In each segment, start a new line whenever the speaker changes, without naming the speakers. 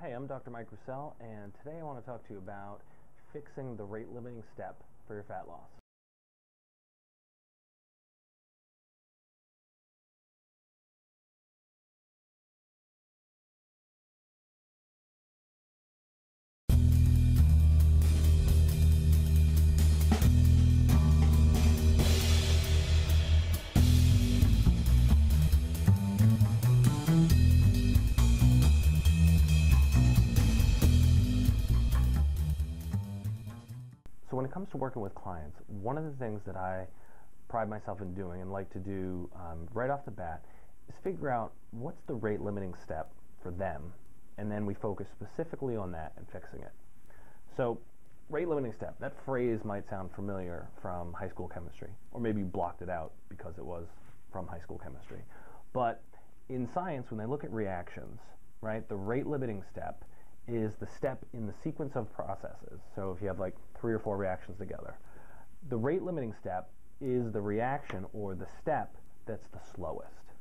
Hey, I'm Dr. Mike Roussel, and today I want to talk to you about fixing the rate-limiting step for your fat loss. So when it comes to working with clients, one of the things that I pride myself in doing and like to do right off the bat is figure out what's the rate limiting step for them, and then we focus specifically on that and fixing it. So rate limiting step, that phrase might sound familiar from high school chemistry, or maybe you blocked it out because it was from high school chemistry. But in science, when they look at reactions, right, the rate limiting step is the step in the sequence of processes. So if you have like 3 or 4 reactions together, the rate limiting step is the reaction or the step that's the slowest.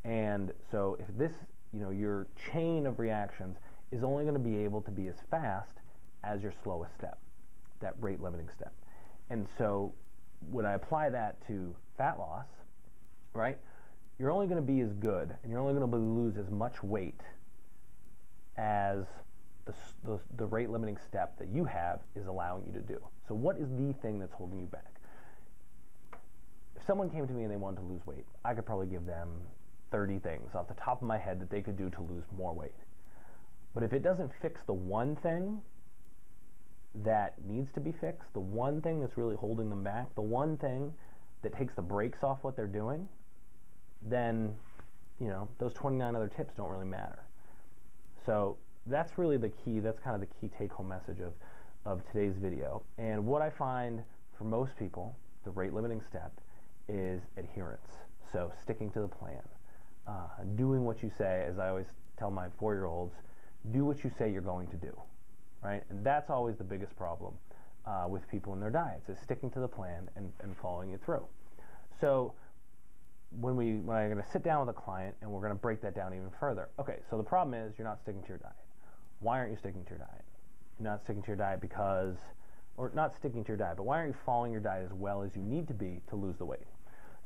And so if this, your chain of reactions is only going to be able to be as fast as your slowest step, that rate limiting step. And so when I apply that to fat loss, right, you're only going to be as good and you're only going to lose as much weight as the rate limiting step that you have is allowing you to do. So what is the thing that's holding you back? If someone came to me and they wanted to lose weight, I could probably give them 30 things off the top of my head that they could do to lose more weight. But if it doesn't fix the one thing that needs to be fixed, the one thing that's really holding them back, the one thing that takes the brakes off what they're doing, then those 29 other tips don't really matter. So that's really the key. That's kind of the key take-home message of today's video. And what I find for most people, the rate-limiting step is adherence. So sticking to the plan, doing what you say. As I always tell my 4-year-olds, do what you say you're going to do, right? And that's always the biggest problem with people in their diets, is sticking to the plan and following it through. So when I'm going to sit down with a client and we're going to break that down even further. Okay, so the problem is you're not sticking to your diet. Why aren't you sticking to your diet? You're not sticking to your diet not sticking to your diet, but why aren't you following your diet as well as you need to be to lose the weight?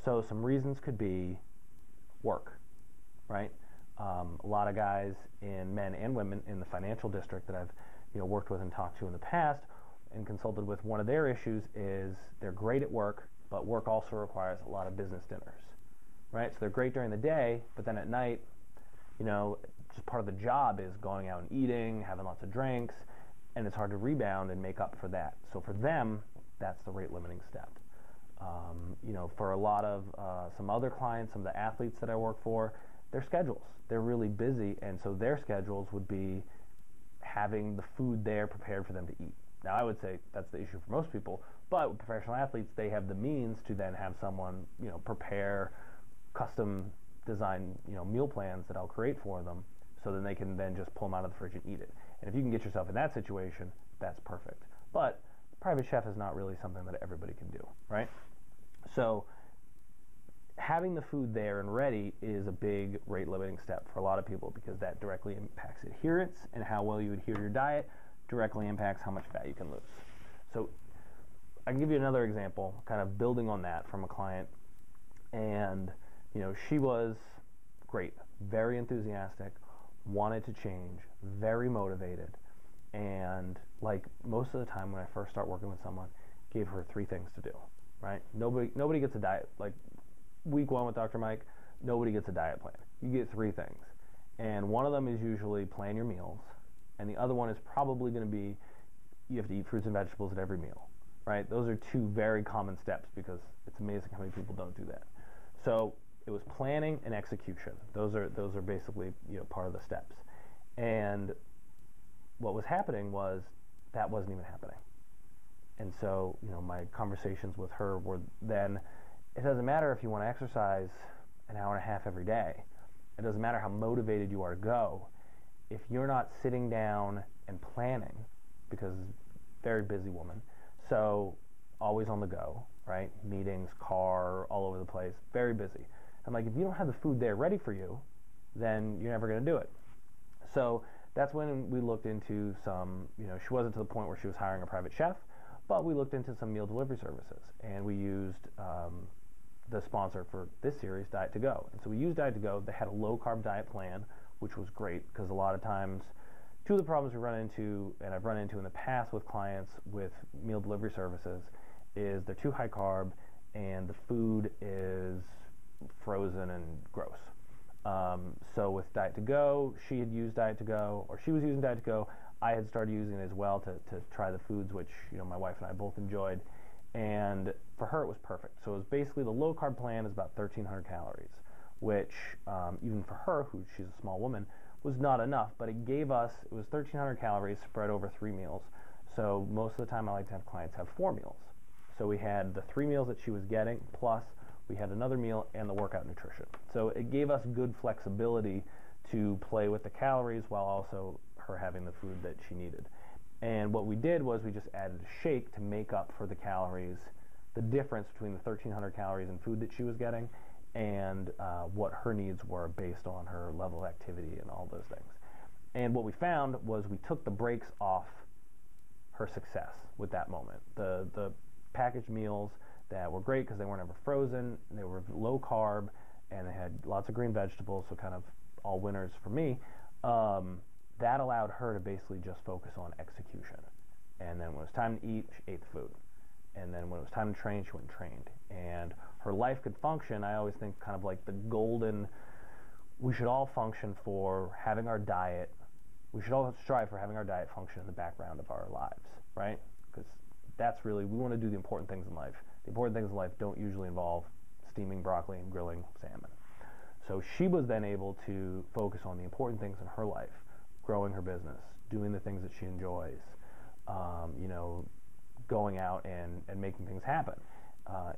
So some reasons could be work, right? A lot of guys, men and women in the financial district that I've worked with and talked to in the past and consulted with, one of their issues is they're great at work, but work also requires a lot of business dinners, right? So they're great during the day, but then at night, just part of the job is going out and eating, having lots of drinks, and it's hard to rebound and make up for that. So for them, that's the rate limiting step. For a lot of some other clients, some of the athletes that I work for, their schedules, they're really busy, and so their schedules would be having the food there prepared for them to eat. Now, I would say that's the issue for most people, but with professional athletes, they have the means to then have someone, prepare custom design, meal plans that I'll create for them, so then they can then just pull them out of the fridge and eat it. And if you can get yourself in that situation, that's perfect. But private chef is not really something that everybody can do, right? So having the food there and ready is a big rate limiting step for a lot of people, because that directly impacts adherence, and how well you adhere to your diet directly impacts how much fat you can lose. So I can give you another example, kind of building on that, from a client. And she was great, very enthusiastic, wanted to change, very motivated, and like most of the time when I first start working with someone, gave her 3 things to do, right? Nobody gets a diet. Like week 1 with Dr. Mike, nobody gets a diet plan. You get 3 things. And one of them is usually plan your meals, and the other one is probably going to be you have to eat fruits and vegetables at every meal, right? Those are 2 very common steps, because it's amazing how many people don't do that. So it was planning and execution. Those are basically part of the steps. And what was happening was that wasn't even happening. And so my conversations with her were then, it doesn't matter if you want to exercise an hour and a half every day. It doesn't matter how motivated you are to go. If you're not sitting down and planning, because very busy woman, so always on the go, right? Meetings, car, all over the place, very busy. I'm like, if you don't have the food there ready for you, then you're never going to do it. So that's when we looked into some, she wasn't to the point where she was hiring a private chef, but we looked into some meal delivery services, and we used the sponsor for this series, Diet to Go. And so we used Diet to Go. They had a low-carb diet plan, which was great because a lot of times, two of the problems we run into, and I've run into in the past with clients with meal delivery services, is they're too high carb and the food is frozen and gross. So with Diet to Go, she had used Diet to Go, or she was using Diet to Go. I had started using it as well to try the foods, which my wife and I both enjoyed. And for her, it was perfect. So it was basically the low carb plan is about 1,300 calories, which even for her, who she's a small woman, was not enough. But it gave us, it was 1,300 calories spread over 3 meals. So most of the time, I like to have clients have 4 meals. So we had the 3 meals that she was getting, plus we had another meal and the workout nutrition. So it gave us good flexibility to play with the calories while also her having the food that she needed. And what we did was we just added a shake to make up for the calories, the difference between the 1,300 calories in food that she was getting and what her needs were based on her level of activity and all those things. And what we found was we took the brakes off her success with that moment. The packaged meals that were great because they weren't ever frozen, they were low carb, and they had lots of green vegetables, so kind of all winners for me. That allowed her to basically just focus on execution. And then when it was time to eat, she ate the food. And then when it was time to train, she went and trained. And her life could function, I always think kind of like the golden, we should all function for having our diet, we should all strive for having our diet function in the background of our lives, right? Because that's really, we want to do the important things in life. The important things in life don't usually involve steaming broccoli and grilling salmon. So she was then able to focus on the important things in her life, growing her business, doing the things that she enjoys, going out and making things happen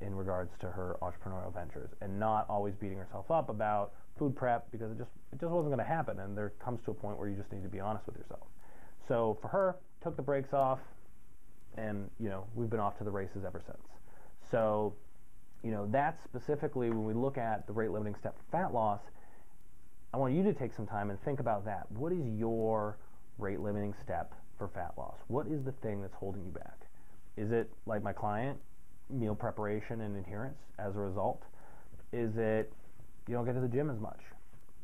in regards to her entrepreneurial ventures, and not always beating herself up about food prep because it just wasn't going to happen. And there comes to a point where you just need to be honest with yourself. So for her, took the brakes off, and we've been off to the races ever since. So that's specifically when we look at the rate limiting step for fat loss. I want you to take some time and think about that. What is your rate limiting step for fat loss? What is the thing that's holding you back? Is it, like my client, meal preparation and adherence as a result? Is it you don't get to the gym as much?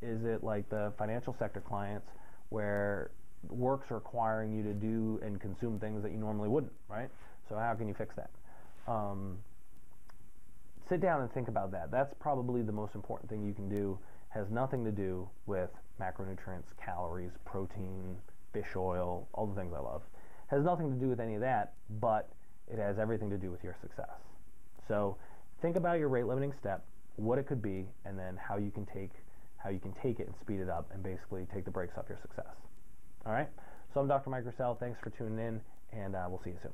Is it like the financial sector clients where work's requiring you to do and consume things that you normally wouldn't, right? So how can you fix that? Sit down and think about that. That's probably the most important thing you can do. Has nothing to do with macronutrients, calories, protein, fish oil, all the things I love. Has nothing to do with any of that, but it has everything to do with your success. So think about your rate limiting step, what it could be, and then how you can take it and speed it up and basically take the brakes off your success. All right? So I'm Dr. Mike Roussel. Thanks for tuning in, and we'll see you soon.